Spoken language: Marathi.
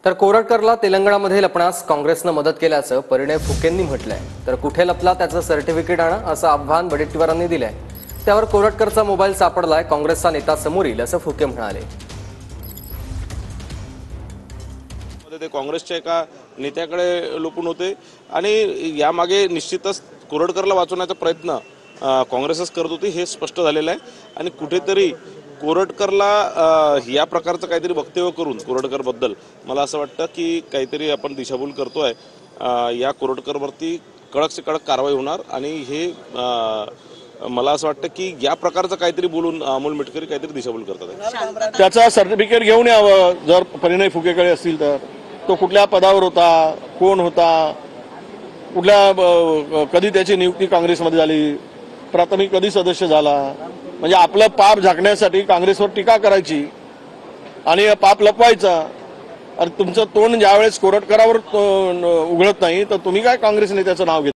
तर कोरटकरला तेलंगणामध्ये लपण्यास काँग्रेसनं मदत केल्याचं परिणय फुकेंनी म्हटलंय। तर कुठे लपला त्याचं सर्टिफिकेट आणा असं आव्हान वडेट्टीवारांनी दिलंय। त्यावर कोरटकरचा मोबाईल सापडलाय, काँग्रेसचा नेता समोर येईल असं फुके म्हणाले। ते काँग्रेसच्या एका नेत्याकडे लपून होते आणि यामागे निश्चितच कोरटकरला वाचवण्याचा प्रयत्न काँग्रेसच करत होती हे स्पष्ट झालेलं आहे। आणि कुठेतरी कोरटकरला या प्रकारचं काहीतरी वक्तव्य करून कोरटकरबद्दल मला असं वाटतं की काहीतरी आपण दिशाभूल करतोय। या कोरटकरवरती कडक से कडक कारवाई होणार आणि हे मला असं वाटतं की या प्रकारचं काहीतरी बोलून अमोल मिटकरी काहीतरी दिशाभूल करतात। त्याचा सर्टिफिकेट घेऊन यावं जर परिणय फुकेकडे असतील तर। तो कुठल्या पदावर होता, कोण होता, कुठल्या कधी त्याची नियुक्ती काँग्रेसमध्ये झाली, प्राथमिक कधी सदस्य झाला, म्हणजे आपलं पाप झाकण्यासाठी काँग्रेसवर टीका करायची आणि पाप लपवायचा। आणि तुमचं तोंड ज्यावेळेस कोरटकरावर उघडत नाही तर तुम्ही काय काँग्रेस नेत्याचं नाव घेता।